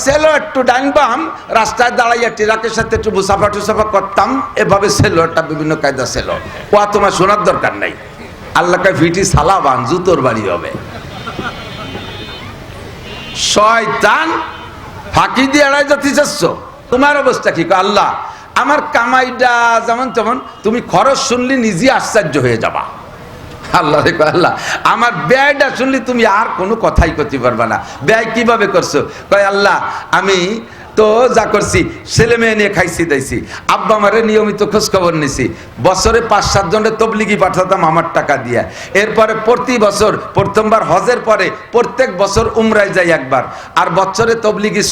ছেলে একটু ডাইন বাম রাস্তায় দাঁড়াইয়া ট্রাকের সাথে একটু মুসাফা টুসাফা করতাম, এভাবে ছেলেটা বিভিন্ন কায়দা ছিল। ও তোমার শোনার দরকার নাই। আল্লাহ কয় ভিটি সালাবান জুতোর বাড়ি হবে। শয়তান ফাঁকি দিয়ে এড়াই যাতে চাচ্ছ, তোমার অবস্থা কি? আল্লাহ আমার কামাইটা যেমন তেমন, তুমি খরচ শুনলি নিজে আশ্চর্য হয়ে যাবা। আল্লাহ রে আল্লাহ আমার ব্যয়টা শুনলি তুমি আর কোনো কথাই করতে পারবা না। ব্যয় কিভাবে করছো? কয় আল্লাহ আমি তো যা করছি ছেলে মেয়ে নিয়ে খাইছি দাইছি, আব্বা আমারে নিয়মিত খোঁজ খবর নিছি, বছরে ৫-৭ জনের তবলিগি পাঠাতাম আমার টাকা দিয়া। এরপরে প্রতি বছর প্রথমবার হজের পরে প্রত্যেক বছর উমরায় যাই একবার, আর বছরে তবলিগি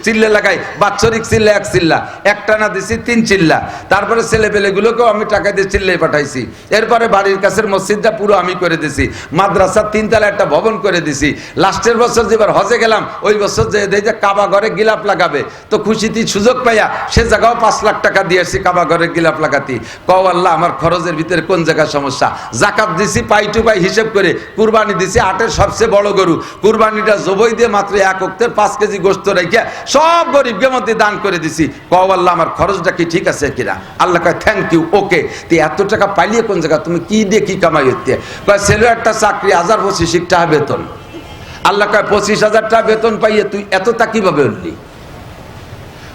চিল্লে লাগাই, বাৎসরিক চিল্লা ১ চিল্লা, একটানা দিছি ৩ চিল্লা। তারপরে ছেলে পেলেগুলোকেও আমি টাকা দিয়ে চিল্লাই পাঠাইছি। এরপরে বাড়ির কাছের মসজিদটা পুরো আমি করে দিছি, মাদ্রাসার ৩ তলা একটা ভবন করে দিছি। লাস্টের বছর যেবার হজে গেলাম ওই বছর যে কাবা ঘরে গিলাপ লাগাবে, তো খুশিতে সুযোগ পাইয়া সে জায়গাও ৫ লাখ টাকা দিয়েছি কাবা ঘরে গিলাপ লাগাতি। কও আল্লাহ আমার খরচের ভিতরে কোন জায়গায় সমস্যা? জাকাত দিছি পাই টু পাই হিসেব করে, কুরবানি দিছি ৮-এর সবচেয়ে বড় গরু, কুরবানিটা জবই দিয়ে মাত্র ১ ওক্তের ৫ কেজি গোশত রেখে সব গরিবকে মধ্যে দান করে দিছি। কও আল্লাহ আমার খরচটা কি ঠিক আছে কিনা? আল্লাহ কয় থ্যাংক ইউ, ওকে। তুই এত টাকা পাইলিয়ে কোন জায়গা? তুমি কি দিয়ে কি কামাই হচ্ছে? কয় ছেলে একটা চাকরি ১০২৫ টাকা বেতন। আল্লাহ কয় ২৫,০০০ টাকা বেতন পাইয়ে তুই এতটা কিভাবে উঠলি?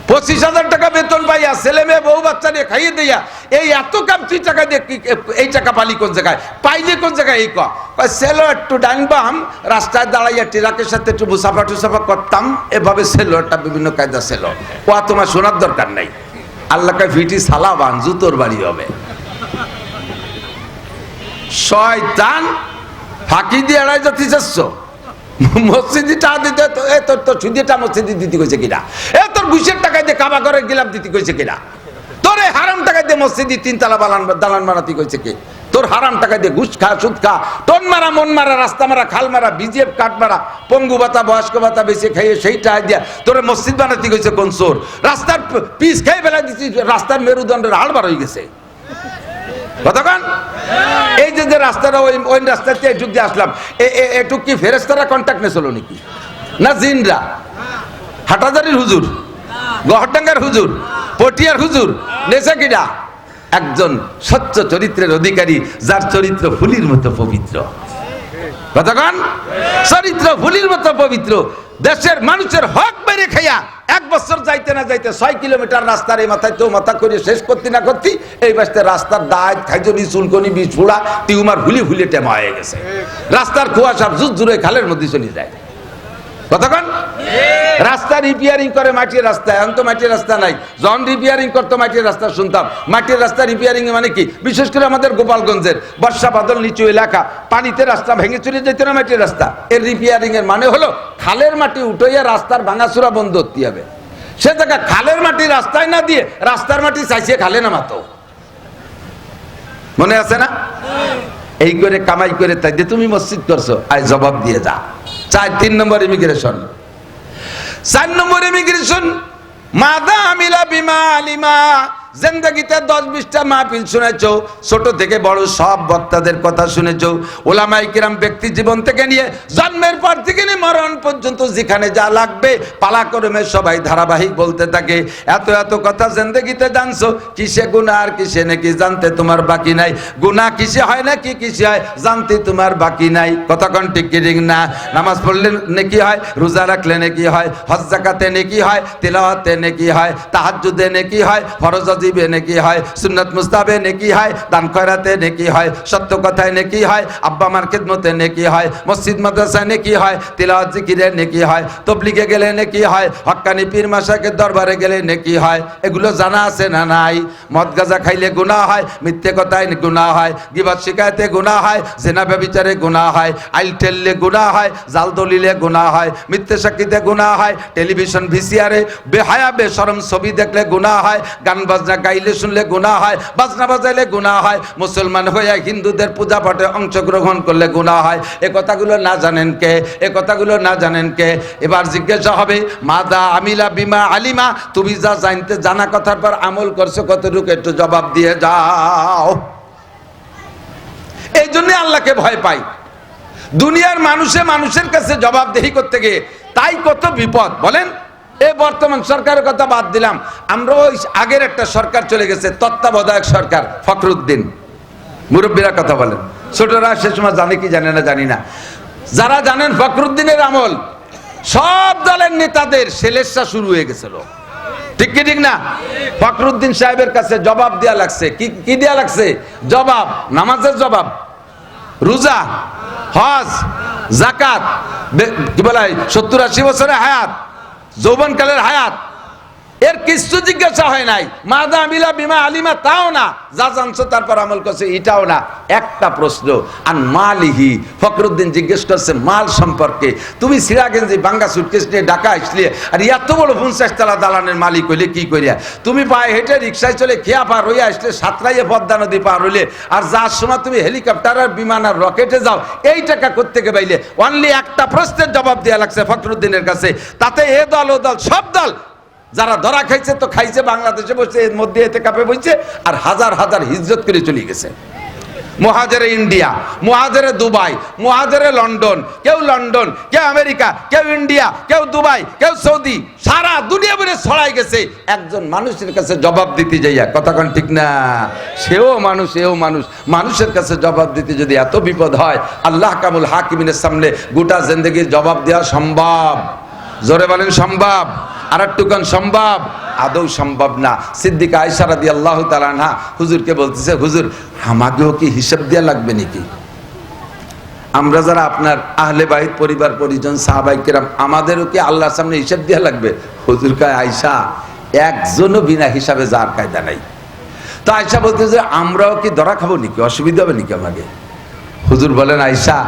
২৫,০০০ টাকা বেতন পাইয়া ছেলে মেয়ে বউ বাচ্চা নিয়ে খাইয়ে দিয়া এই এত কামতি টাকা দিয়ে এই টাকা পালি কোন জায়গায়? পাইলে কোন জায়গায়? এই কয় ছেলে একটু ডাইন বাম রাস্তায় দাঁড়াইয়া ট্রাকের সাথে একটু মুসাফা টুসাফা করতাম, এভাবে ছেলেটা বিভিন্ন কায়দা ছিল। ও তোমার শোনার দরকার নাই। আল্লাহ কয় ভিটি সালাবান জুতোর বাড়ি হবে। শয়তান ফাঁকি দিয়ে এড়াই যাতে চাচ্ছ, মসজিদে টাকা দিতে তোর তো সুদিটা মসজিদে দিতে কইছে কিনা? তোর ঘুষের টাকায় দিয়ে কাবা ঘরে গিলাপ দিতে কইছে কিনা? তোর এই হারাম টাকায় দিয়ে মসজিদে ৩ তলা দালান বানাতে কইছে কি? তোর হারাম টাকায় দিয়ে ঘুষ খা, সুদ খা, টন মারা, মন মারা, রাস্তা মারা, খাল মারা, বিজেপ কাঠ মারা, পঙ্গু ভাতা, বয়স্ক ভাতা বেশি খাইয়ে সেই টাকা দিয়া তোর মসজিদ বানাতে কইছে কোন চোর? রাস্তার পিস খেয়ে বেলা দিচ্ছি, রাস্তার মেরুদণ্ডের হাড় বার হয়ে গেছে। কতক্ষণ এই যে রাস্তাটা ওই রাস্তাতে এটুক দিয়ে আসলাম, এটুক কি ফেরেশতারা কন্ট্যাক্ট নিয়েছিল নাকি? না জিনরা? হাটাজারির হুজুর, গহরডাঙ্গার হুজুর, পটিয়ার হুজুর নেছে কিনা? একজন স্বচ্ছ চরিত্রের অধিকারী, যার চরিত্র ফুলির মতো পবিত্র। কতক্ষণ চরিত্র ফুলির মতো পবিত্র, দেশের মানুষের হক মেরে খাইয়া 1 বছর যাইতে না যাইতে 6 কিলোমিটার রাস্তার এই মাথায় তো মাথা করে শেষ করতে না করতে এই বাসতে রাস্তার দাঁত খাইজনি চুলকনি বিষ ফোড়া টিউমার ভুলি ভুলি টেমা হয়ে গেছে। রাস্তার কুয়া সব জুত জুড়ে খালের মধ্যে চলে যায়। কতক্ষণ রাস্তা রিপেয়ারিং করে মাটির রাস্তায়, এখন তো মাটির রাস্তা নাই। যখন রিপেয়ারিং করতো মাটির রাস্তা শুনতাম, মাটির রাস্তা রিপেয়ারিং মানে কি? বিশেষ করে আমাদের গোপালগঞ্জের বর্ষা বাদল নিচু এলাকা, পানিতে রাস্তা ভেঙে চলে যেত না মাটির রাস্তা। এর রিপেয়ারিং এর মানে হলো খালের মাটি উঠাইয়া রাস্তার ভাঙাচুরা বন্ধ করতে হবে। সে জায়গা খালের মাটি রাস্তায় না দিয়ে রাস্তার মাটি চাইছে খালে নামাতো। মনে আছে না? এই করে কামাই করে তাই যে তুমি মসজিদ করছো, আয় জবাব দিয়ে যা। 3 নম্বর ইমিগ্রেশন। 4 নম্বর ইমিগ্রেশন মাদা আমিলা বিমা আলিমা। জিন্দেগিতে 10-20টা মাহফিল শুনেছো, ছোট থেকে বড় সব বক্তাদের কথা শুনেছো। ওলামায়ে কিরাম ব্যক্তি জীবন থেকে নিয়ে জন্মের পর থেকে নিয়ে মরণ পর্যন্ত যেখানে যা লাগবে পালাক্রমে সবাই ধারাবাহিক বলতে থাকে। এত এত কথা জিন্দেগিতে জানছো, কিসে গুনাহ আর কিসে নেকি জানতে তোমার বাকি নাই। গুনাহ কিসে হয় না কি কিসে হয় জানতে তোমার বাকি নাই। কতক্ষণ ঠিক কি ঠিক না? নামাজ পড়লে নেকি হয়, রোজা রাখলে নেকি হয়, হজ যাকাতে নেকি হয়, তিলাওয়াতে নেকি হয়, তাহাজ্জুদে নেকি হয়, ফরজ ওয়াজিবে নেকি হয়, সুন্নাত মুস্তাহাবে নেকি হয়, দান খয়রাতে নেকি হয়, সত্য কথায় নেকি হয়, আব্বা মার খিদমতে নেকি হয়, মসজিদ মাদ্রাসায় নেকি হয়, তিলাওয়াত জিকিরে নেকি হয়, তাবলীগে গেলে নেকি হয়, হক্কানি পীর মাশায়েখের দরবারে গেলে নেকি হয়। এগুলো জানা আছে না নাই? মদ গাঁজা খাইলে গুনাহ হয়, মিথ্যে কথায় গুনাহ হয়, গীবত শিকায়তে গুনাহ হয়, জিনা ব্যভিচারে গুনাহ হয়, আইল ঠেললে গুনাহ হয়, জাল দলিলে গুনাহ হয়, মিথ্যে সাক্ষীতে গুনাহ হয়, টেলিভিশন ভিসিআরে বেহায়া বেশরম ছবি দেখলে গুনাহ হয়, গান বাজনা গাইলে শুনলে গুনাহ হয়, বাজনা বাজাইলে গুনাহ হয়, মুসলমান হয়ে হিন্দুদের পূজা পাঠে অংশগ্রহণ করলে গুনাহ হয়। এ কথাগুলো না জানেন কে? এ কথাগুলো না জানেন কে? এবার জিজ্ঞাসা হবে মাদা আমিলা বিমা আলিমা, তুমি যা জানতে জানা কথার পর আমল করছো কতটুকু একটু জবাব দিয়ে যাও। এই জন্য আল্লাহকে ভয় পাই। দুনিয়ার মানুষের কাছে জবাবদেহি করতে গিয়ে তাই কত বিপদ বলেন। এই বর্তমান সরকারের কথা বাদ দিলাম, আমরা ওই আগের একটা সরকার চলে গেছে, তত্ত্বাবধায়ক সরকার, ফখরুদ্দিন। মুরব্বীরা কথা বলেন, ছোটরা সে সময় জানে কি জানে না জানি না। যারা জানেন ফখরুদ্দিনের আমল সব দলের নেতাদের সেলেসা শুরু হয়ে গেছিল, ঠিক কি ঠিক না? ফখরুদ্দিন সাহেবের কাছে জবাব দেয়া লাগছে। কি দেয়া লাগছে? জবাব। নামাজের জবাব, রোজা, হজ, যাকাত, কি বলে 70-80 বছরের হায়াত, যৌবনকালের হায়াত, এর কিছু জিজ্ঞাসা হয় নাই। মাদা আমিলা বিমা আলিমা, তাও না। যা জানছো তারপর আমল করছে, এটাও না। একটা প্রশ্ন, আর মালিহি, ফখরুদ্দিন জিজ্ঞেস করছে মাল সম্পর্কে। তুমি সিরাগঞ্জি বাঙ্গা সুটকেস নিয়ে ঢাকা আসলে, আর এত বড় 50 তলা দালানের মালিক হইলে কি করিয়া? তুমি পায়ে হেঁটে রিক্সায় চলে খেয়া পার হইয়া আসলে, সাতরাইয়ে পদ্মা নদী পার হইলে, আর যার সময় তুমি হেলিকপ্টার আর বিমান আর রকেটে যাও, এই টাকা কোত্থেকে পাইলে? অনলি একটা প্রশ্নের জবাব দেওয়া লাগছে ফখরুদ্দিনের কাছে। তাতে এ দল ও দল সব দল যারা ধরা খাইছে তো খাইছে, বাংলাদেশে বসে এর মধ্যে এতে কাপে বইছে, আর হাজার হাজার হিজরত করে চলে গেছে। মুহাজিরে ইন্ডিয়া, মুহাজিরে দুবাই, মুহাজিরে লন্ডন, কেউ লন্ডন, কেউ আমেরিকা, কেউ ইন্ডিয়া, কেউ দুবাই, কেউ সৌদি, সারা দুনিয়া ভরে ছড়াই গেছে একজন মানুষের কাছে জবাব দিতে যাইয়া। কথা কোন ঠিক না? সেও মানুষ, এও মানুষ। মানুষের কাছে জবাব দিতে যদি এত বিপদ হয়, আল্লাহ কামুল হাকিমিনের সামনে গোটা জিন্দেগির জবাব দেওয়া সম্ভব? জোরে বলেন সম্ভব? আর একটুখান সম্ভব? আদৌ সম্ভব না। সিদ্দিকা আয়েশা রাদিয়াল্লাহু তাআলা আনহা হুজুরকে বলতেছে, হুজুর আমাকেও কি হিসাব দেওয়া লাগবে নাকি? আমরা যারা আপনার আহলে বাইত, পরিবার পরিজন, সাহাবায়ে কেরাম, আমাদেরও কি আল্লাহর সামনে হিসাব দেওয়া লাগবে? হুজুর কয়, আয়েশা একজনও বিনা হিসাবে যার কায়দা নাই। তো আয়েশা বলতেছে, আমরাও কি ধরা খাবো নাকি? অসুবিধা হবে নাকি আমাকে? হুজুর বলেন, আয়েশা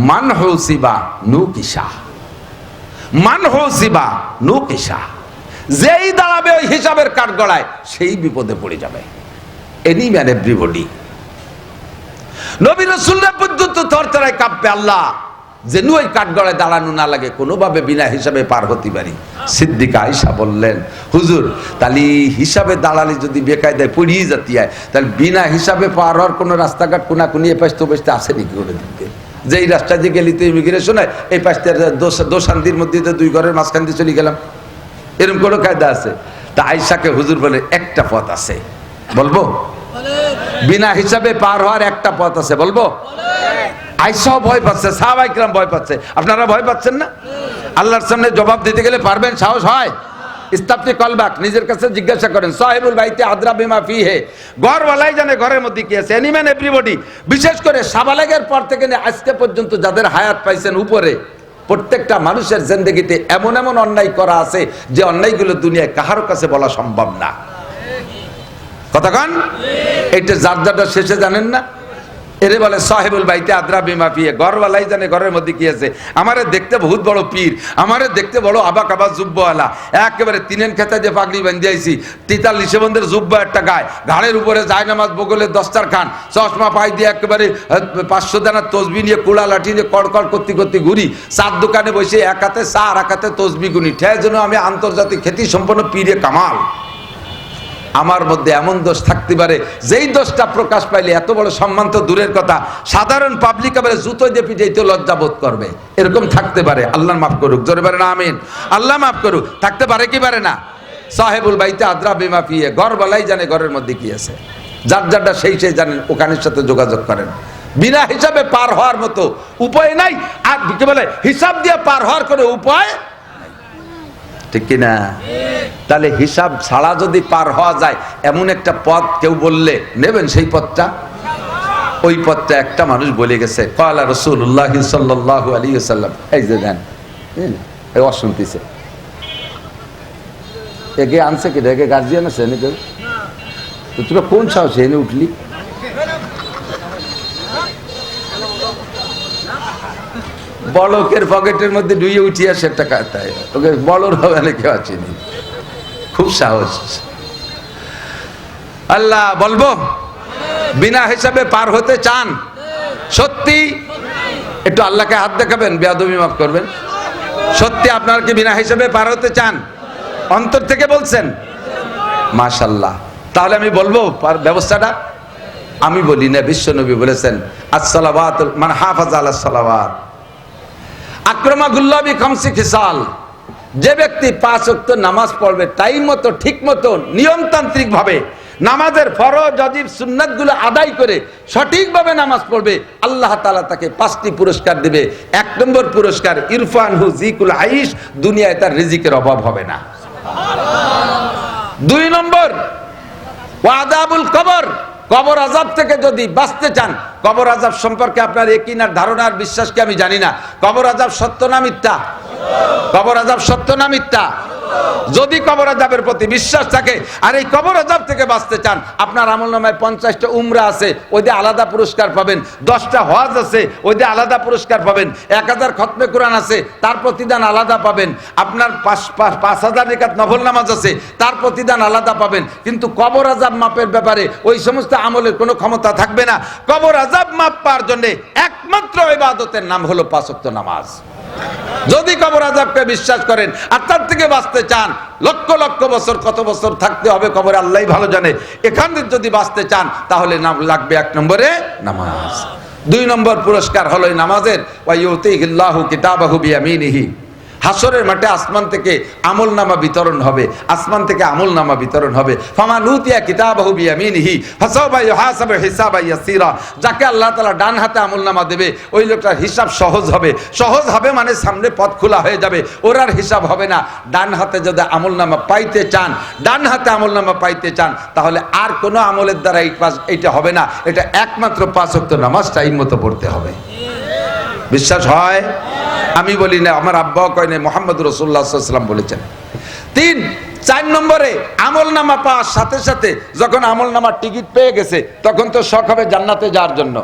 মান হুসিবা নুকিসা, মান হুসিবা নুকিসা, যেই দাঁড়াবে ওই হিসাবের কাঠগড়ায় সেই বিপদে পড়ে যাবে। Any man everybody. নবী রাসূলরা পর্যন্ত থরথরায় কাঁপবে আল্লাহ, যেন ওই কাঠগড়ায় দাঁড়ানো না লাগে, কোনোভাবে বিনা হিসাবে পার হতে পারি। সিদ্দিকা আয়েশা বললেন, হুজুর তাহলে হিসাবে দাঁড়ালে যদি বেকায়দায় পড়িয়ে যেতে হয়, তাহলে বিনা হিসাবে পার হওয়ার কোনো রাস্তাঘাট কোনাকুনি এ পাশ তো পাশতে আসে নাকি? করে দিতে যেই রাস্তা দিয়ে গেলি তো ইমিগ্রেশন হয়, এই পাশটা দোশান্দির মধ্যে তো দুই ঘরের মাঝখান দিয়ে চলে গেলাম, এরকম কোনো কায়দা আছে? তা আয়েশাকে হুজুর বলে, একটা পথ আছে, বলবো? বিনা হিসাবে পার হওয়ার একটা পথ আছে, বলবো? আয়েশাও ভয় পাচ্ছে, সাহাবায়ে কেরাম ভয় পাচ্ছে, আপনারা ভয় পাচ্ছেন না? আল্লাহর সামনে জবাব দিতে গেলে পারবেন? সাহস হয়? ইস্তাফতি কলবাক, নিজের কাছে জিজ্ঞাসা করেন। সাহিবুল বাইতে আদরা বিমা ফিহে, ঘরওয়ালাই জানে ঘরের মধ্যে কি আছে। এনিম্যান এভরিবডি। বিশেষ করে সাবালেগের পর থেকে আজকে পর্যন্ত যাদের হায়াত পাইছেন উপরে, প্রত্যেকটা মানুষের জিন্দেগিতে এমন এমন অন্যায় করা আছে যে অন্যায়গুলো দুনিয়ায় কাহার কাছে বলা সম্ভব না। কথা কন? এইটা যার যারটা শেষে জানেন না, এরে বলে সাহেবুল বাইতে আদরা বিমা ফিহে, ঘরওয়ালাই জানে ঘরের মধ্যে কি আছে। আমারে দেখতে বহুত বড় পীর, আমারে দেখতে বড় আবাক আবাক জুব্বাওয়ালা, একেবারে তিনেন খেতে যে পাগড়ি বাঁধিয়ে আইছি, 43 বন্ধের জুব্বা একটা গায়ে, ঘাড়ের উপরে জায়নামাজ, বগলের দস্তারখান, চশমা পাই দিয়ে একেবারে 500 দানার তসবি নিয়ে, কুড়া লাঠি নিয়ে কড়কড় করতে করতে ঘুরি, চার দোকানে বসে এক হাতে চা আর এক হাতে তসবি গুনি, ঠেয় যেন আমি আন্তর্জাতিক খ্যাতি সম্পন্ন পীরে কামাল। আমার মধ্যে এমন দোষ থাকতে পারে যেই দোষটা প্রকাশ পাইলে এত বড় সম্মান তো দূরের কথা, সাধারণ পাবলিক আবার জুতো দিয়ে পিটাইতে লজ্জা বোধ করবে, এরকম থাকতে পারে। আল্লাহ মাফ করুক, জোরে বলেন আমিন। আল্লাহ মাফ করুক। থাকতে পারে কি পারে না? সাহেবুল বাইতে আদরা বিমা ফিহে, ঘর বলাই জানে ঘরের মধ্যে কি আছে। যার যারটা সেই সেই জানেন, ওখানের সাথে যোগাযোগ করেন। বিনা হিসাবে পার হওয়ার মতো উপায় নাই। আর কি বলে, হিসাব দিয়ে পার হওয়ার কোনো উপায়, ঠিক কিনা? তাহলে হিসাব ছাড়া যদি পার হওয়া যায় এমন একটা পথ কেউ বললে নেবেন সেই পথটা? ওই পথটা একটা মানুষ বলে গেছে, ক্বালা রাসূলুল্লাহ সাল্লাল্লাহু আলাইহি ওয়াসাল্লাম। এই যে দেন, এই অশুনতিছে, একে আনছে কি? একে গার্জিয়ান আছে নাকি? তো তোরা কোন সাহসে এনে উঠলি? বলকের পকেটের মধ্যে ডুইয়ে উঠিয়ে আসে একটা কাতায়, ওকে বলর হবে না কেউ আছেনি, খুব সাহস। আল্লাহ বলবো, বিনা হিসাবে পার হতে চান সত্যি? একটু আল্লাহকে হাত দেখাবেন, বেয়াদবি মাফ করবেন। সত্যি আপনারা কি বিনা হিসাবে পার হতে চান? অন্তর থেকে বলছেন? মাশাআল্লাহ। তাহলে আমি বলবো ব্যবস্থাটা, আমি বলি না, বিশ্বনবী বলেছেন, মান হাফাজা আলাস সালাওয়াত আক্রমাগুল্লাহ বি খামসি খিসাল, যে ব্যক্তি 5 ওয়াক্ত নামাজ পড়বে টাইম মতো, ঠিক মতো, নিয়মতান্ত্রিক ভাবে নামাজের ফরজ ওয়াজিব সুন্নাতগুলো আদায় করে সঠিকভাবে নামাজ পড়বে, আল্লাহ তাআলা তাকে 5টি পুরস্কার দিবে। 1 নম্বর পুরস্কার, ইরফানহু জিকুল আইশ, দুনিয়ায় তার রিজিকের অভাব হবে না। 2 নম্বর, ওয়াদাবুল কবর, কবর আযাব থেকে যদি বাঁচতে চান, কবর আযাব সম্পর্কে আপনার ইয়াকিন আর ধারণা আর বিশ্বাস কি আমি জানি না, কবর আযাব সত্য না মিথ্যা? কবর আযাব সত্য না মিথ্যা? যদি কবর আযাবের প্রতি বিশ্বাস থাকে আর এই কবর আযাব থেকে বাঁচতে চান, আপনার আমলনামায় 50টা উমরা আছে, ওই দিয়ে আলাদা পুরস্কার পাবেন। 10টা হজ আছে, ওই দিয়ে আলাদা পুরস্কার পাবেন। 1000 খতমে কোরআন আছে, তার প্রতিদান আলাদা পাবেন। আপনার 5000 রাকাত নফল নামাজ আছে, তার প্রতিদান আলাদা পাবেন। কিন্তু কবর আযাব মাপের ব্যাপারে ওই সমস্ত আমলের কোনো ক্ষমতা থাকবে না। কবর আযাব মাপ পাওয়ার জন্য একমাত্র ইবাদতের নাম হলো 5 ওয়াক্ত নামাজ। যদি কবর আযাবকে বিশ্বাস করেন আর তার থেকে বাঁচতে চান, লক্ষ লক্ষ বছর, কত বছর থাকতে হবে কবরে আল্লাহই ভালো জানে, এখান থেকে যদি বাঁচতে চান তাহলে নাম লাগবে 1 নম্বরে নামাজ। 2 নম্বর পুরস্কার হলো এই নামাজের, ওয়ায়ুতিহিল্লাহু কিতাবাহু বিয়ামিনিহি। হাসরের মাঠে আসমান থেকে আমলনামা বিতরণ হবে, আসমান থেকে আমলনামা বিতরণ হবে। ফামান উতিয়া কিতাবাহু বিয়ামিনিহি ফাসাওফা ইউহাসাবু হিসাবান ইয়াসীরা। যাকে আল্লাহ তাআলা ডান হাতে আমলনামা দেবে, ওই লোকটার হিসাব সহজ হবে। সহজ হবে মানে সামনে পথ খোলা হয়ে যাবে, ওর আর হিসাব হবে না। ডান হাতে যদি আমলনামা পাইতে চান, ডান হাতে আমলনামা পাইতে চান, তাহলে আর কোনো আমলের দ্বারা এইটা হবে না। এটা একমাত্র 5 ওয়াক্ত নামাজ টাইম মতো পড়তে হবে। বিশ্বাস হয়? আমি বলি না, আমার আব্বাও কয় না, মুহাম্মদ রাসূলুল্লাহ সাল্লাল্লাহু আলাইহি ওয়াসাল্লাম বলেছেন। 4 নম্বরে, আমলনামা পাওয়ার সাথে সাথে যখন আমলনামার টিকিট পেয়ে গেছে, তখন তো শখ হবে জান্নাতে যাওয়ার জন্য।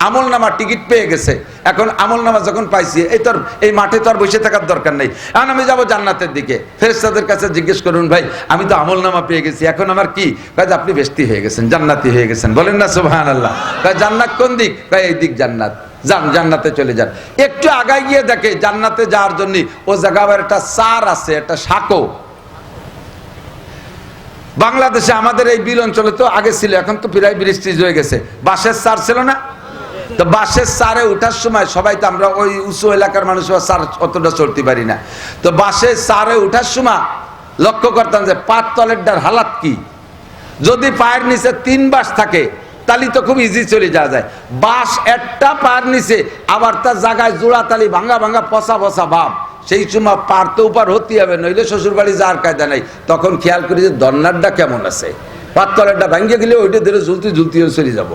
আমলনামার টিকিট পেয়ে গেছে, এখন আমলনামা যখন পাইছি, এই মাঠে তো আর বসে থাকার দরকার নেই, এখন আমি যাবো জান্নাতের দিকে। ফেরেশতাদের কাছে জিজ্ঞেস করুন, ভাই আমি তো আমলনামা পেয়ে গেছি, এখন আমার কি? কাজ আপনি বেশতি হয়ে গেছেন, জান্নাতি হয়ে গেছেন। বলেন না সুবহানাল্লাহ? জান্নাত কোন দিক? এই দিক জান্নাত, যান জান্নাতে চলে যান। একটু আগায় গিয়ে দেখে জান্নাতে যাওয়ার জন্য ও জায়গায় একটা সার আছে, একটা সাঁকো। বাংলাদেশে আমাদের এই বিল অঞ্চলে তো আগে ছিল, এখন তো প্রায় ব্রিজ হয়ে গেছে। বাঁশের সার ছিল না? তো বাঁশের সারে ওঠার সময় সবাই তো আমরা ওই উঁচু এলাকার মানুষ সার অতটা চলতে পারি না, তো বাঁশের সারে ওঠার সময় লক্ষ্য করতাম যে পায়ের তলের ডার হালাত কি। যদি পায়ের নিচে 3 বাঁশ থাকে তালি তো খুব ইজি চলে যাওয়া যায়। বাঁশ একটা পায়ের নিচে, আবার তার জায়গায় জোড়া তালি ভাঙা ভাঙা পচা পচা ভাব, সেই সময় পার তো উপর হতে হবে, নইলে শ্বশুর বাড়ি যাওয়ার কায়দা নাই। তখন খেয়াল করি যে দন্নারটা কেমন আছে, পাততলেরটা ভাঙিয়ে দিলে ওইটা ধরে ঝুলতে ঝুলতে চলে যাব।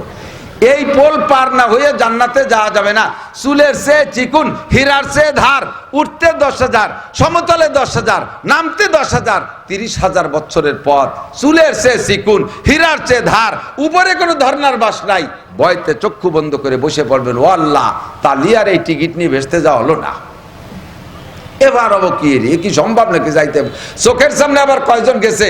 এই পোল পার না হয়ে জান্নাতে যাওয়া যাবে না। চুলের চেয়ে চিকুন, হীরার চেয়ে ধার, উঠতে 10,000, সমতলে 10,000, নামতে 10,000, 30,000 বছরের পথ। চুলের চেয়ে চিকুন, হীরার চেয়ে ধার, উপরে কোনো ধর্নার বাস নাই। ভয়তে চক্ষু বন্ধ করে বসে পড়বেন, ও আল্লাহ, তালিয়ার এই টিকিট নিয়ে ভেসতে যাওয়া হলো না, এবার হবো কি? কি সম্ভব নাকি যাইতে? চোখের সামনে আবার কয়জন গেছে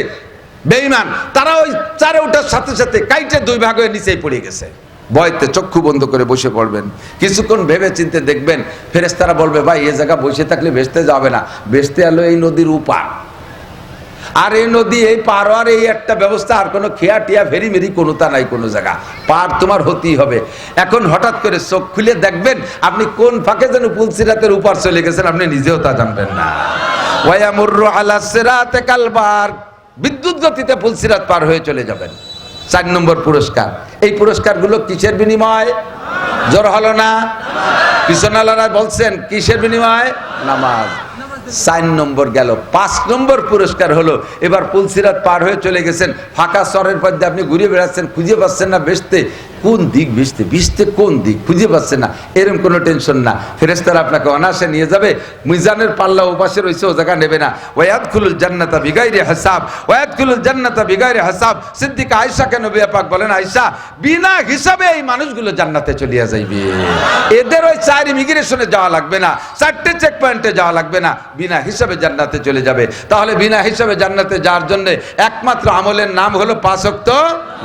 বেঈমান, তারা ওই চারে ওঠার সাথে সাথে কাইটে 2 ভাগ হয়ে নিচেই পড়ে গেছে। ভয়তে চক্ষু বন্ধ করে বসে পড়বেন, কিছুক্ষণ ভেবে চিন্তে দেখবেন ফেরেশতারা বলবে, ভাই এই জায়গা বসে থাকলে ভেসতে যাবে না, ভেসতে এলো এই নদীর উপার। আর এই নদী এই পার আর এই একটা ব্যবস্থা, আর কোনো খেয়া টিয়া ফেরি মেরি কোনোটা নাই, কোনো জায়গা পার তোমার হতেই হবে। এখন হঠাৎ করে চোখ খুলে দেখবেন আপনি কোন ফাঁকে যেন পুলসিরাতের উপর চলে গেছেন, আপনি নিজেও তা জানবেন না। ওয়ায়ামুরু আলা সিরাতে কালবার, বিদ্যুৎ গতিতে পুলসিরাত পার হয়ে চলে যাবেন। 4 নম্বর পুরস্কার। এই পুরস্কারগুলো কিসের বিনিময়? জোর হলো না? পিছনালারা বলছেন কিসের বিনিময়? নামাজ। 4 নম্বর গেল। 5 নম্বর পুরস্কার হলো, এবার পুলসিরাত পার হয়ে চলে গেছেন, ফাঁকা চরের মধ্যে আপনি ঘুরে বেড়াচ্ছেন, খুঁজে পাচ্ছেন না বেসতে কোন দিক, বেসতে কোন দিক খুঁজে পাচ্ছেন না, এরকম কোনো টেনশন না। ফেরেশতারা আপনাকে অনায়াসে নিয়ে যাবে, মিজানের পাল্লা উপাসে রয়েছে, ও জায়গা নেবে না। ওয়ায়াদখুলুল জান্নাতা বিগাইরি হিসাব, ওয়ায়াদখুলুল জান্নাতা বিগাইরি হিসাব। সিদ্দিকা আয়েশাকে নবী পাক বলেন, আয়েশা, বিনা হিসাবে এই মানুষগুলো জান্নাতে চলে যাইবে। এদের ওই 4 ইমিগ্রেশনে যাওয়া লাগবে না, 4টে চেক পয়েন্টে যাওয়া লাগবে না, বিনা হিসাবে জান্নাতে চলে যাবে। তাহলে বিনা হিসাবে জান্নাতে যাওয়ার জন্য একমাত্র আমলের নাম হলো 5 ওয়াক্ত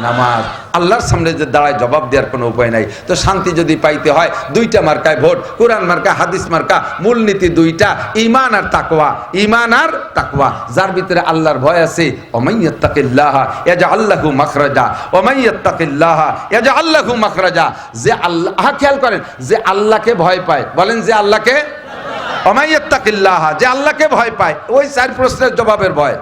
নামাজ। আল্লাহর সামনে যে দাঁড়ায় জবাব দেওয়ার কোনো উপায় নাই। তো শান্তি যদি পাইতে হয় 2টা মার্কায় ভোট, কোরআন মার্কা, হাদিস মার্কা। মূলনীতি 2টা, ঈমান আর তাকওয়া। ঈমান আর তাকওয়া, যার ভিতরে আল্লাহর ভয় আছে, ওমাইয়াত্তাকিল্লাহ ইয়াজআল লাহু মাখরাজা, ওমাইয়াত্তাকিল্লাহ ইয়াজআল লাহু মাখরাজা। যে আল্লাহ, খেয়াল করেন, যে আল্লাহকে ভয় পায়, বলেন যে আল্লাহকে, ওমাইয়াত্তাকিল্লাহ, যে আল্লাহকে ভয় পায়, ওই 4 প্রশ্নের জবাবের ভয়।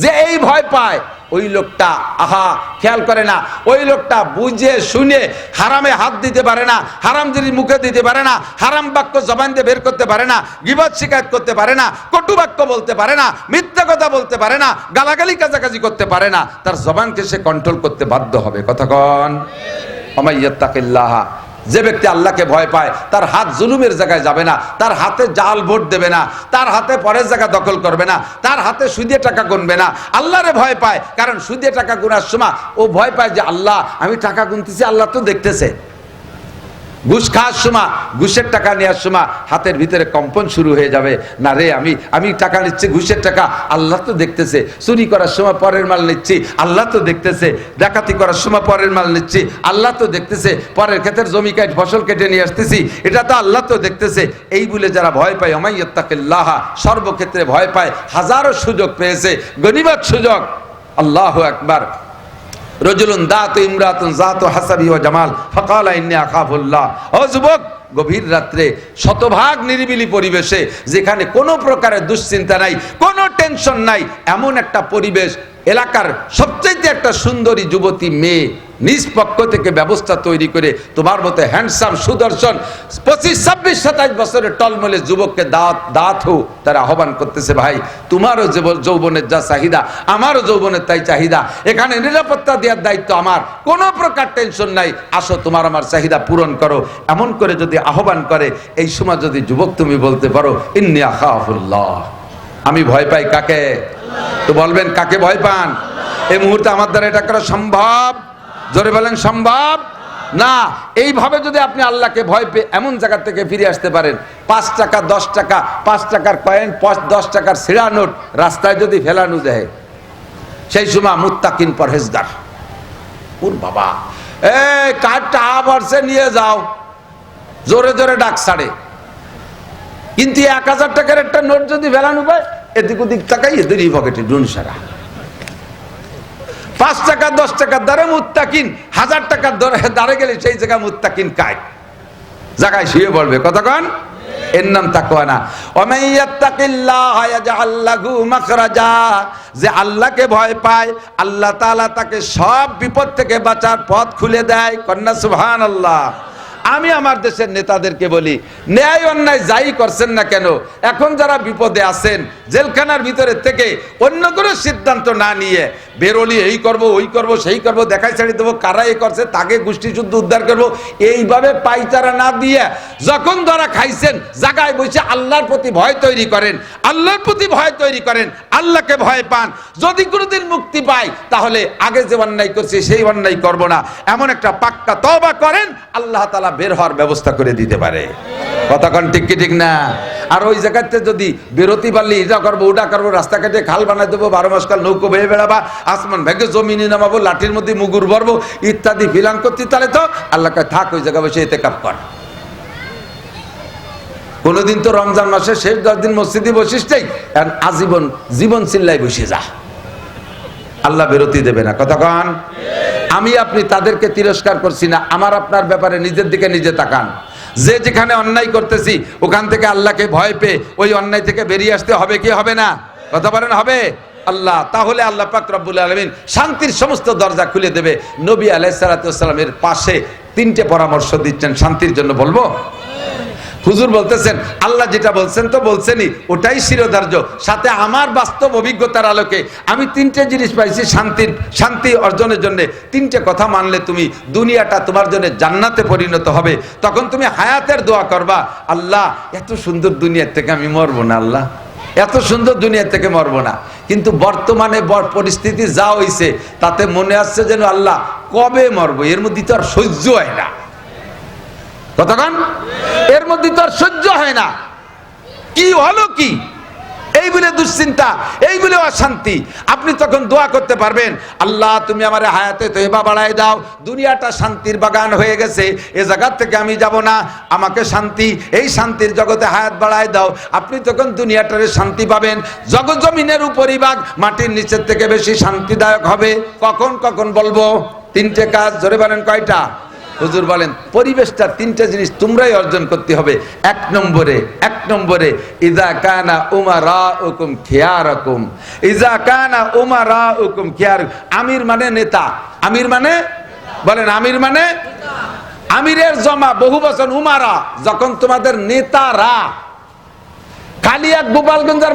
যে এই ভয় পায় ওই লোকটা, আহা খেয়াল করে না, ওই লোকটা বুঝে শুনে হারামে হাত দিতে পারে না, হারাম জিনিস মুখে দিতে পারে না, হারাম বাক্য জবান দিয়ে বের করতে পারে না, গীবত শিকায়ত করতে পারে না, কটু বাক্য বলতে পারে না, মিথ্যা কথা বলতে পারে না, গালাগালি কাজাকাজি করতে পারে না, তার জবানকে সে কন্ট্রোল করতে বাধ্য হবে। কথা কন। ওমাইয়াত্তাকিল্লাহ, যে ব্যক্তি আল্লাহকে ভয় পায় তার হাত জুলুমের জায়গায় যাবে না, তার হাতে জাল ভোট দেবে না, তার হাতে পরের জায়গা দখল করবে না, তার হাতে সুদে টাকা গুনবে না। আল্লাহরে ভয় পায়, কারণ সুদে টাকা গুনার সময় ও ভয় পায় যে আল্লাহ আমি টাকা গুনতেছি, আল্লাহ তো দেখতেছে। ঘুষ খাওয়ার সময়, ঘুষের টাকা নেওয়ার সময় হাতের ভিতরে কম্পন শুরু হয়ে যাবে, না রে আমি টাকা নিচ্ছি ঘুষের টাকা, আল্লাহ তো দেখতেছে। চুরি করার সময় পরের মাল নিচ্ছি, আল্লাহ তো দেখতেছে। ডাকাতি করার সময় পরের মাল নিচ্ছি, আল্লাহ তো দেখতেছে। পরের ক্ষেতের জমি কাট ফসল কেটে নিয়ে আসতেছি, এটা তো আল্লাহ তো দেখতেছে। এই বলে যারা ভয় পায়, ওমাইয়াত্তাকিল্লাহ, সর্বক্ষেত্রে ভয় পায়, হাজারো সুযোগ পেয়েছে, গনিমত সুযোগ। আল্লাহু আকবার। রজুলুন দাতু ইমরাতুন যাতু হাসাবি ওয়া জামাল ফাকালা ইন্নী আখাফুল্লাহ। ও যুবক, গভীর রাত্রে শতভাগ নিরিবিলি পরিবেশে, যেখানে কোনো প্রকারের দুশ্চিন্তা নাই, কোনো টেনশন নাই, এমন একটা পরিবেশ, এলাকার সবচেয়ে একটা সুন্দরী যুবতী মেয়ে নিজ পক্ষ থেকে ব্যবস্থা তৈরি করে তোমার মতো হ্যান্ডসাম সুদর্শন 25, 26, 27 বছরের টলমলে যুবককে দাঁত তারা আহ্বান করতেছে, ভাই তোমারও যৌবনের যা চাহিদা আমারও যৌবনের তাই চাহিদা, এখানে নিরাপত্তা দেওয়ার দায়িত্ব আমার, কোনো প্রকার টেনশন নাই, আসো তোমার আমার চাহিদা পূরণ করো। এমন করে যদি আহ্বান করে, এই সময় যদি যুবক তুমি বলতে পারো ইন্নী আখাফুল্লাহ, আমি ভয় পাই কাকে, তো বলবেন কাকে ভয় পান? এই মুহূর্তে আমার দ্বারা এটা করা সম্ভব? জোরে বলেন সম্ভব না। এইভাবে যদি আপনি আল্লাহকে ভয় পেয়ে এমন জায়গা থেকে ফিরে আসতে পারেন, 5 টাকা 10 টাকা, 5 টাকার কয়েন, 10 টাকার ছিঁড়া নোট রাস্তায় যদি ফেলানো যায়, সেই সময় মুত্তাকিন পরহেজগার, ওর বাবা এই কার্ডটা আবারছে নিয়ে যাও, জোরে জোরে ডাক ছাড়ে। কিন্তু 1000 টাকার একটা নোট যদি ফেলানো পায়, এদিক ওদিক টাকাই এদের পকেটে ডুন সারা। 5 টাকা 10 টাকার দ্বারে মুত্তাকিন, 1000 টাকার দ্বারে গেলে সেই জায়গা মুত্তাকিন কায় জায়গায় শুয়ে পড়বে। কতক্ষণ? এর নাম তাকওয়া না। ওমাইয়াত্তাকিল্লাহ ইয়াজআল লাহু মাখরাজা, যে আল্লাহকে ভয় পায় আল্লাহ তাআলা তাকে সব বিপদ থেকে বাঁচার পথ খুলে দেয়। কন্যা সুবহানাল্লাহ। আমি আমার দেশের নেতাদেরকে বলি, ন্যায় অন্যায় যাই করছেন না কেন, এখন যারা বিপদে আছেন, জেলখানার ভিতরে থেকে অন্য কোনো সিদ্ধান্ত না নিয়ে বেরোলি এই করব ওই করব সেই করব, দেখাই ছাড়ি দেবো, কারা এই করছে তাকে গোষ্ঠী যুদ্ধ উদ্ধার করবো, এইভাবে পাইচারা না দিয়ে যখন ধরা খাইছেন জায়গায় বসে আল্লাহর প্রতি ভয় তৈরি করেন, আল্লাহর প্রতি ভয় তৈরি করেন, আল্লাহকে ভয় পান। যদি কোনোদিন মুক্তি পাই তাহলে আগে যে অন্যায় করছি সেই অন্যায় করব না, এমন একটা পাক্কা তওবা করেন, আল্লাহ তাআলা বের হওয়ার ব্যবস্থা করে দিতে পারে। কতক্ষণ ঠিক কি ঠিক না? আর ওই জায়গাতে যদি বেরোতে পারলে এটা করবো ওটা করবো, রাস্তা কেটে খাল বানাই দেবো, 12 মাস কাল নৌকো বেয়ে বেড়াবা, আসমান ভেঙে জমিনে নামাবো, লাঠির মধ্যে মুগুর ভরবো ইত্যাদি ফিলান করতে, তাহলে তো আল্লাহ কয় থাক ওই জায়গায় বসে ইতিকাফ কর। কোনোদিন তো রমজান মাসে শেষ 10 দিন মসজিদে বসিস নাই, আর আজীবন জীবন চিল্লাই বসে যা, আল্লাহ বেরোতে দেবে না। কতক্ষণ? আমি আপনি তাদেরকে তিরস্কার করছি না, আমার আপনার ব্যাপারে নিজের দিকে নিজে তাকান। যে যেখানে অন্যায় করতেছি ওখান থেকে আল্লাহকে ভয় পেয়ে ওই অন্যায় থেকে বেরিয়ে আসতে হবে কি হবে না? কথা বলেন হবে? আল্লাহ তাহলে আল্লাহ পাক রব্বুল আলামিন শান্তির সমস্ত দরজা খুলে দেবে। নবী আলাইহিস সালাতু ওয়াস সালামের পাশে 3টে পরামর্শ দিচ্ছেন শান্তির জন্য, বলবো? হুজুর বলতেছেন আল্লাহ যেটা বলছেন তো বলছেনই, ওটাই শিরোধার্য। সাথে আমার বাস্তব অভিজ্ঞতার আলোকে আমি 3টে জিনিস পাইছি শান্তি অর্জনের জন্য। 3টে কথা মানলে তুমি দুনিয়াটা তোমার জন্য জান্নাতে পরিণত হবে। তখন তুমি হায়াতের দোয়া করবা, আল্লাহ এত সুন্দর দুনিয়ার থেকে আমি মরবো না, আল্লাহ এত সুন্দর দুনিয়া থেকে মরবো না। কিন্তু বর্তমানে পরিস্থিতি যা হইছে তাতে মনে আসছে যেন আল্লাহ কবে মরবো, এর মধ্যে তো আর সহ্য হয় না। কতক্ষণ? এর মধ্যে তো আর সহ্য হয় না, কি হলো কি, এই বলে দুশ্চিন্তা, এই বলে অশান্তি। আপনি তখন দোয়া করতে পারবেন, আল্লাহ তুমি আমার হায়াতে তয়বা বাড়ায় দাও, দুনিয়াটা শান্তির বাগান হয়ে গেছে, এ জায়গা থেকে আমি যাব না, আমাকে শান্তি, এই শান্তির জগতে হায়াত বাড়ায় দাও। আপনি তখন দুনিয়াটারে শান্তি পাবেন। জগৎ জমিনের উপরিভাগ মাটির নিচের থেকে বেশি শান্তিদায়ক হবে। কখন কখন বলবো? 3টে কাজ, জোরে বলেন কয়টা? হুজুর বলেন পরিবেশটা তিনটা জিনিস তোমরাই অর্জন করতে হবে। এক নম্বরে ইজা কানা উমারাউকুম খিয়ারাকুম, ইজা কানা উমারাউকুম খিয়ার। আমির মানে নেতা, আমির মানে বলেন, আমির মানে আমিরের জমা বহু বচন উমারা। যখন তোমাদের নেতারা, খালি এক গোপালগঞ্জ আর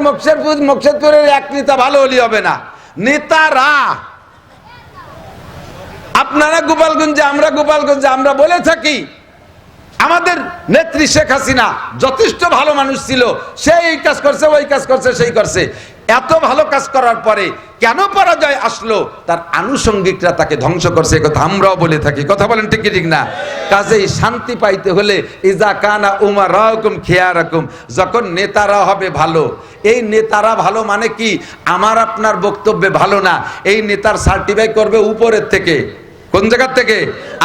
মকসেদপুরের এক নেতা ভালো হলি হবে না, নেতারা। আপনারা গোপালগঞ্জে, আমরা গোপালগঞ্জে, আমরা বলে থাকি আমাদের নেত্রী শেখ হাসিনা যথেষ্ট ভালো মানুষ ছিল, সে এই কাজ করছে, ওই কাজ করছে, সেই করছে। এত ভালো কাজ করার পরে কেন পরাজয় আসলো? তার আনুষঙ্গিকরা তাকে ধ্বংস করছে, কথা আমরাও বলে থাকি। কথা বলেন ঠিক কি ঠিক না? কাজেই শান্তি পাইতে হলে ইজা কানা উমারাউকুম খিয়ারাকুম, যখন নেতারা হবে ভালো। এই নেতারা ভালো মানে কি? আমার আপনার বক্তব্যে ভালো না, এই নেতার সার্টিফাই করবে উপরের থেকে। কোন জায়গার থেকে?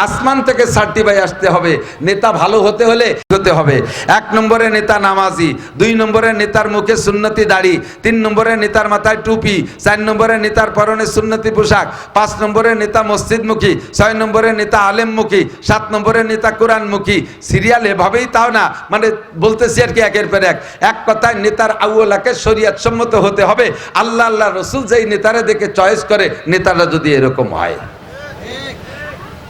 আসমান থেকে সার্টিফাই আসতে হবে। নেতা ভালো হতে হলে হতে হবে। এক নম্বরে নেতা নামাজি, দুই নম্বরে নেতার মুখে সুন্নতি দাড়ি, তিন নম্বরে নেতার মাথায় টুপি, চার নম্বরে নেতার পরনে সুন্নতি পোশাক, পাঁচ নম্বরে নেতা মসজিদমুখী, ছয় নম্বরে নেতা আলেমমুখী, সাত নম্বরে নেতা কোরআনমুখী। সিরিয়াল এভাবেই, তাও না মানে বলতেছি আর কি, একের পর এক। এক কথায় নেতার আউলাকে শরীয়ত সম্মত হতে হবে। আল্লাহ আল্লাহ রসুল যেই নেতারা দেখে চয়েস করে, নেতারা যদি এরকম হয়।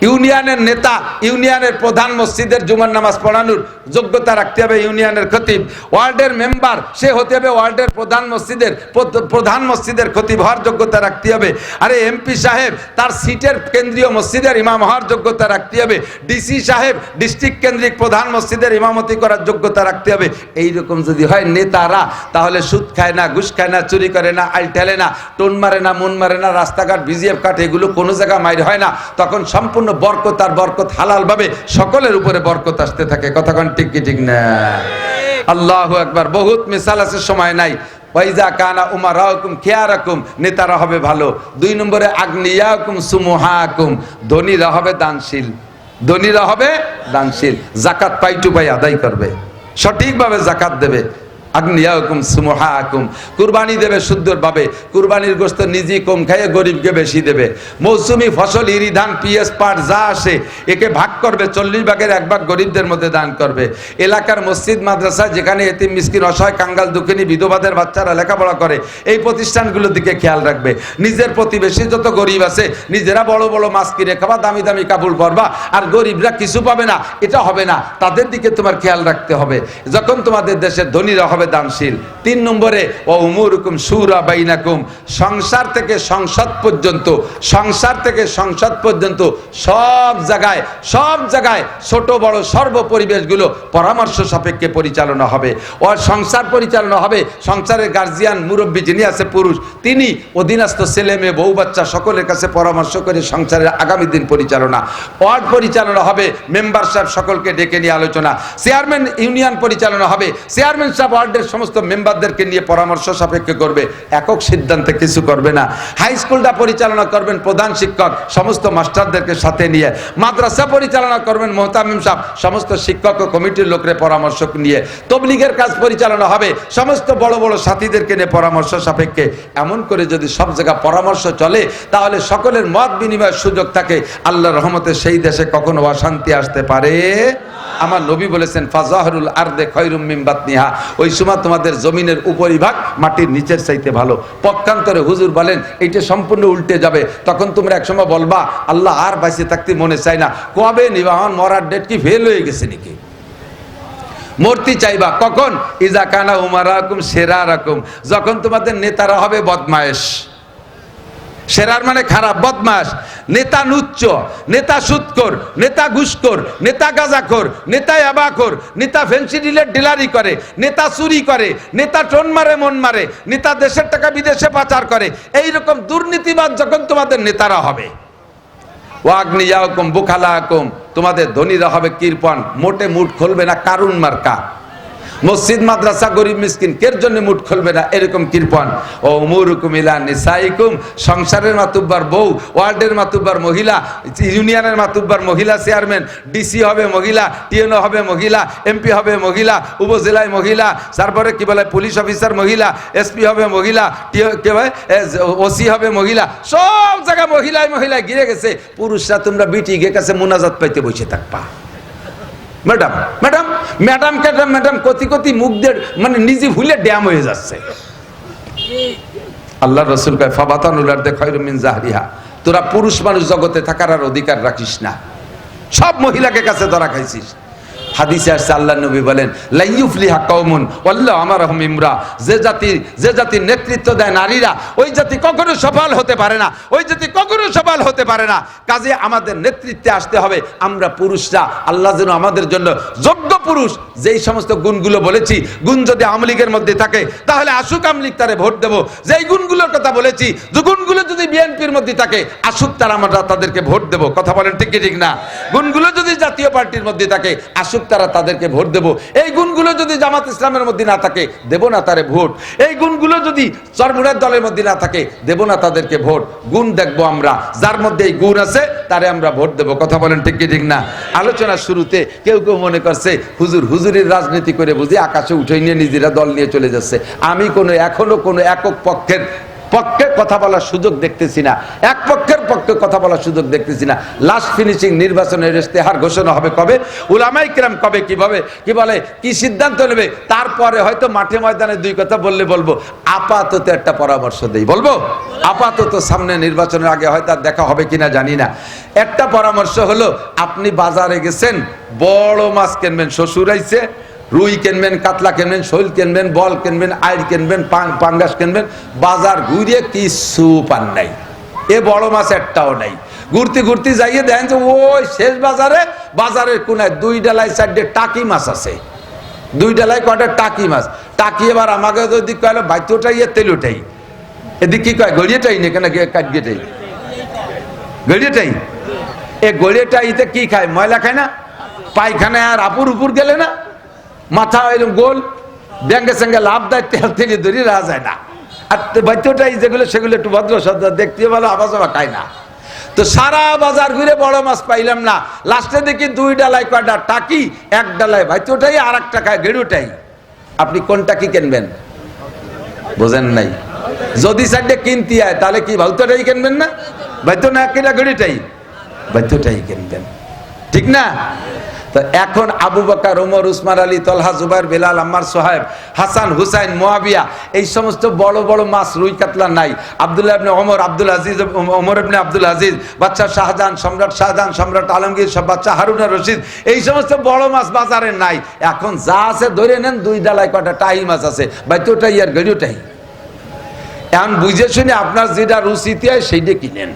ইউনিয়নের নেতা, ইউনিয়নের প্রধান মসজিদের জুমার নামাজ পড়ানোর যোগ্যতা রাখতে হবে ইউনিয়নের খতিব। ওয়ার্ডের মেম্বার, সে হতে হবে ওয়ার্ডের প্রধান মসজিদের খতিব হওয়ার যোগ্যতা রাখতে হবে। আরে এমপি সাহেব তার সিটের কেন্দ্রীয় মসজিদের ইমাম হওয়ার যোগ্যতা রাখতে হবে। ডিসি সাহেব ডিস্ট্রিক্ট কেন্দ্রিক প্রধান মসজিদের ইমামতি করার যোগ্যতা রাখতে হবে। এইরকম যদি হয় নেতারা, তাহলে সুদ খায় না, ঘুষ খায় না, চুরি করে না, আইল ঠেলে না, টোন মারে না, মন মারে না, রাস্তাঘাট বিজিএফ কাটে, এগুলো কোনো জায়গায় মাইর হয় না। তখন সম্পূর্ণ বরকত আর বরকত হালাল ভাবে সকলের উপরে বরকত আসতে থাকে। কথা কোন ঠিক কি ঠিক না? আল্লাহু আকবার। বহুত মিসাল আছে, সময় নাই। ওয়াইজা কানা উমারাউকুম খিয়ারাকুম, নেতারা হবে ভালো। দুই নম্বরে আগনিয়াকুম সুমুহাকুম, ধনীরা হবে দানশীল, ধনীরা হবে দানশীল। যাকাত পাই টু পাই আদায় করবে, সঠিকভাবে যাকাত দেবে। আগনিয়াকুম সুমুহাকুম, কুরবানি দেবে সুন্দরভাবে। কুরবানির গোশত নিজেই কম খাইয়ে গরিবকে বেশি দেবে। মৌসুমি ফসল, ইরি ধান, পিএস, পাট যা আসে একে ভাগ করবে, 40 ভাগের 1 ভাগ গরিবদের মধ্যে দান করবে। এলাকার মসজিদ মাদ্রাসা যেখানে এতিম মিসকিন অসহায় কাঙ্গাল দুঃখিনী বিধবাদের বাচ্চারা লেখাপড়া করে, এই প্রতিষ্ঠানগুলোর দিকে খেয়াল রাখবে। নিজের প্রতিবেশী যত গরিব আছে, নিজেরা বড় বড় মাছ কিনে খাবা, দামি দামি কাপড় পরবা, আর গরিবরা কিছু পাবে না, এটা হবে না। তাদের দিকে তোমার খেয়াল রাখতে হবে যখন তোমাদের দেশের ধনীরা হবে দানশীল। 3 নম্বরে ও উমুরুকুম শুরা বাইনাকুম, সংসার থেকে সংসদ পর্যন্ত, সংসার থেকে সংসদ পর্যন্ত সব জায়গায় ছোট বড় সর্ব পরিবেশগুলো পরামর্শ সাপেক্ষে পরিচালনা হবে। ও সংসার পরিচালনা হবে, সংসারের গার্জিয়ান মুরব্বী যিনি আছে পুরুষ, তিনি অধীনস্থ ছেলে মেয়ে বউ বাচ্চা সকলের কাছে পরামর্শ করে সংসারের আগামী দিন পরিচালনা। ওয়ার্ড পরিচালনা হবে, মেম্বার সাহেব সকলকে ডেকে নিয়ে আলোচনা। চেয়ারম্যান ইউনিয়ন পরিচালনা হবে, চেয়ারম্যান সাহেব ওয়ার্ডের সমস্ত মেম্বারদেরকে নিয়ে পরামর্শ সাপেক্ষে করবে, একক সিদ্ধান্তে কিছু করবে না। হাই স্কুলটা পরিচালনা করবেন প্রধান শিক্ষক সমস্ত মাস্টারদেরকে সাথে নিয়ে। মাদ্রাসা পরিচালনা করবেন মোহতামিম সাহেব সমস্ত শিক্ষক ও কমিটির লোকের পরামর্শ নিয়ে। তবলিগের কাজ পরিচালনা হবে সমস্ত বড় বড় সাথীদেরকে নিয়ে পরামর্শ সাপেক্ষে। এমন করে যদি সব জায়গায় পরামর্শ চলে, তাহলে সকলের মত বিনিময়ের সুযোগ থাকে। আল্লাহর রহমতে সেই দেশে কখনো অশান্তি আসতে পারে। আমার নবী বলেছেন ফাজাহরুল আরদে খায়রুম মিন বাতনিহা, ওই সময় তোমাদের জমিনের উপরিভাগ মাটির নিচের চাইতে ভালো। পক্ষান্তরে হুজুর বলেন এইটা সম্পূর্ণ উল্টে যাবে। তখন তোমরা একসময় বলবা আল্লাহ আর বাইসে থাকতে মনে চাই না, কবে নিবাহন মরার ডেট কি ফেল হয়ে গেছে নাকি? মূর্তি চাইবা কখন? ইজা কানা উমারাকুম সেরারাকুম, যখন তোমাদের নেতারা হবে বদমায়েশ। সেরার মানে খারাপ, বদমাস। নেতা নুচ্চ, নেতা সুদখোর, নেতা ঘুষখোর, নেতা গাঁজাখোর, নেতা ইয়াবাখোর, নেতা ফেন্সিডিলের ডিলারি করে, নেতা চুরি করে, নেতা টোন মারে মন মারে, নেতা দেশের টাকা বিদেশে পাচার করে, এইরকম দুর্নীতিবাদ যখন তোমাদের নেতারা হবে। ওয়াগনিয়াকুম বুখালাকুম, তোমাদের ধনীরা হবে কৃপণ, মোটে মুঠ খুলবে না, কারুন মার্কা। মসজিদ মাদ্রাসা গরিব মিসকিন কের জন্য মুঠ খুলবে না এরকম কৃপণ। ও উমুরুকুম ইলা নিসাইকুম, সংসারের মাতুব্বার বউ, ওয়ার্ডের মাতুব্বার মহিলা, ইউনিয়নের মাতুব্বার মহিলা চেয়ারম্যান, ডিসি হবে মহিলা, টিএনও হবে মহিলা, এমপি হবে মহিলা, উপজেলায় মহিলা, তারপরে কি বলে পুলিশ অফিসার মহিলা, এসপি হবে মহিলা, ওসি হবে মহিলা, সব জায়গায় মহিলায় মহিলায় ঘিরে গেছে। পুরুষরা তোমরা বিটিকে কাছে মুনাজাত পাইতে বসে থাকবা। Madam madam madam madam madam কতি কতি মুখ দিয়ে মানে নিজে ভুলে ড্যাম হয়ে যাচ্ছে। আল্লাহ রসুল কয় ফাবাতানুল আরদি খায়রুম মিন যাহরিহা, তোরা পুরুষ মানুষ জগতে থাকার আর অধিকার রাখিস না, সব মহিলাকে কাছে ধরা খাইছিস। হাদিসে আসছে আল্লাহ নবী বলেন লাইয়ুফলিহা কওমুন ওয়াল্লাহু আমারহুম ইমরা, যে জাতির নেতৃত্ব দেয় নারীরা ওই জাতি কখনো সফল হতে পারে না, ওই জাতি কখনো সফল হতে পারে না। কাজে আমাদের নেতৃত্বে আসতে হবে আমরা পুরুষরা। আল্লাহ যেন আমাদের জন্য যোগ্য পুরুষ, যেই সমস্ত গুণগুলো বলেছি, গুণ যদি আওয়ামী লীগের মধ্যে থাকে তাহলে আসুক আওয়ামী লীগ তারে ভোট দেবো। যেই গুণগুলোর কথা বলেছি, যে গুণগুলো যদি বিএনপির মধ্যে থাকে আসুক তারা, আমরা তাদেরকে ভোট দেবো। কথা বলেন ঠিক কি ঠিক না? গুণগুলো যদি জাতীয় পার্টির মধ্যে থাকে আসুক তারা, তাদেরকে ভোট দেব। এই গুণগুলো যদি জামাত ইসলামের মধ্যে না থাকে দেব না তারে ভোট। এই গুণগুলো যদি চরমুনার দলের মধ্যে না থাকে দেব না তাদেরকে ভোট। গুণ দেখবো আমরা, যার মধ্যে এই গুণ আছে তারে আমরা ভোট দেব। কথা বলেন ঠিক কি ঠিক না? আলোচনার শুরুতে কেউ কেউ মনে করছে হুজুরের রাজনীতি করে বুঝি আকাশে উঠে নিয়ে নিজেরা দল নিয়ে চলে যাচ্ছে। আমি এখনো কোনো একক পক্ষে কথা বলার সুযোগ দেখতেছি না, এক পক্ষের পক্ষে কথা বলার সুযোগ দেখতেছি না। লাস্ট ফিনিশিং নির্বাচনের ইশতেহার ঘোষণা হবে কবে, উলামায়ে কিরাম কবে কি বলে কি সিদ্ধান্ত নেবে, তারপরে হয়তো মাঠে ময়দানে দুই কথা বলবো। আপাতত একটা পরামর্শ দেই, বলবো আপাতত, সামনে নির্বাচনের আগে হয়তো আর দেখা হবে কিনা জানি না। একটা পরামর্শ হলো, আপনি বাজারে গেছেন, বড় মাছ কিনবেন, শ্বশুর আইছে, রুই কিনবেন, কাতলা কিনবেন, শৈল কিনবেন, বল কিনবেন, আইর কিনবেন, পাঙ্গাস কিনবেন, বাজার ঘুরিয়ে কিছু পান নাই, এ বড় মাছ একটাও নাই। ঘুরতে যাইয়ে দেখেন যে ওই শেষ বাজারের কোনায় 2 ডালায় 4টে টাকি মাছ আছে, 2 ডালায় কয়টা টাকি মাছ। টাকি এবার আমাকে যদি কয়লো বাইতোটাই তেল ওটাই, এদিক কি কয় গড়িয়েটাই না কেন, কাটিয়েটাই গড়িয়েটাই। এ গড়িয়েটাইতে কি খায়, ময়লা খায় না, পায়খানায় আর আপুর উপর গেলে না মাথা এরকম গোল ব্যাঙ্গে সঙ্গে লাভ দেয়, তেল তেলে ধরে রাখা যায় না। আর বাইতোটাই যেগুলো সেগুলো একটু ভদ্র সদ্র দেখতে ভালো, আবাস খায় না। তো সারা বাজার ঘুরে বড় মাছ পাইলাম না, লাস্টে দেখি 2 ডালায় কয়টা টাকি, 1 ডালায় বাইতোটাই আর 1 টাকায় গেড়ুটাই। আপনি কোনটা কি কিনবেন বোঝেন নাই? যদি 4টে কিনতে হয় তাহলে কি বাইতোটাই কিনবেন না, বাইতো না কিনা গেড়ুটাই, বাইতোটাই কিনবেন, ঠিক না? তো এখন আবু বকর, ওমর, উসমান আলী, তলহা, জুবাইর, বেলাল, আম্মার, সোহাইব, হাসান, হুসাইন, মুয়াবিয়া, এই সমস্ত বড় বড় মাছ রুই কাতলা নাই। আব্দুল্লাহ ইবনে ওমর, আব্দুল আজিজ, ওমর ইবনে আব্দুল আজিজ, বাদশা শাহজাহান, সম্রাট আলমগীর, সব বাচ্চা হারুন আর রশিদ, এই সমস্ত বড় মাছ বাজারে নাই। এখন যা আছে ধরে নেন, 2 ডালায় কয়টা টাই মাছ আছে, বাইতোটাই আর গড়িওটাই। এখন বুঝে শুনে আপনার যেটা রুচিতে হয় সেইটা কিনেন।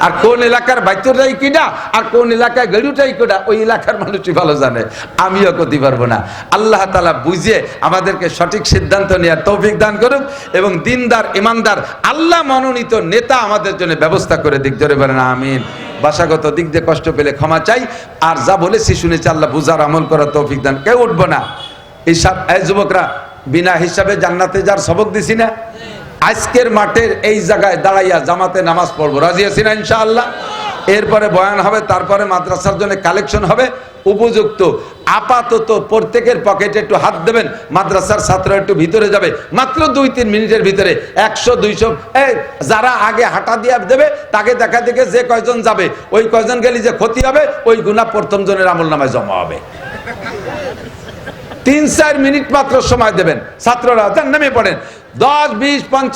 আর কোন এলাকার বাইতোটাই কিনা আর কোন এলাকায় গেড়ুটাই কিনা ওই এলাকার মানুষই ভালো জানে, আমিও করতে পারবো না। আল্লাহ তাআলা বুঝিয়ে আমাদেরকে সঠিক সিদ্ধান্ত নেওয়ার তৌফিক দান করুন এবং দিনদার, ইমানদার, আল্লাহ মনোনীত নেতা আমাদের জন্য ব্যবস্থা করে দিক। জোরে বলেন আমিন। ভাষাগত দিক দিয়ে কষ্ট পেলে ক্ষমা চাই। আর যা বলেছি শুনেছি, আল্লাহ বুঝার আমল করার তৌফিক দান। কেউ উঠবো না। এই যুবকরা বিনা হিসাবে জান্নাতে যার সবক দিছি না, আজকের মাঠের এই জায়গায় দাঁড়াইয়া জামাতে নামাজ পড়বো, রাজি আছি না ইনশাআল্লাহ? এরপরে বয়ান হবে, তারপরে মাদ্রাসার জন্য কালেকশন হবে উপযুক্ত। আপাতত প্রত্যেকের পকেটে একটু হাত দেবেন, মাদ্রাসার ছাত্র একটু ভিতরে যাবে, মাত্র 2-3 মিনিটের ভিতরে 100-200 যারা আগে হাঁটা দিয়ে দেবে তাকে দেখা দেখে যে কয়জন যাবে, ওই কয়জন গেলে যে ক্ষতি হবে ওই গুনাহ প্রথম জনের আমল নামায় জমা হবে। 3-4 মিনিট মাত্র সময় দেবেন, ছাত্ররা নেমে পড়েন। 10, 20, 50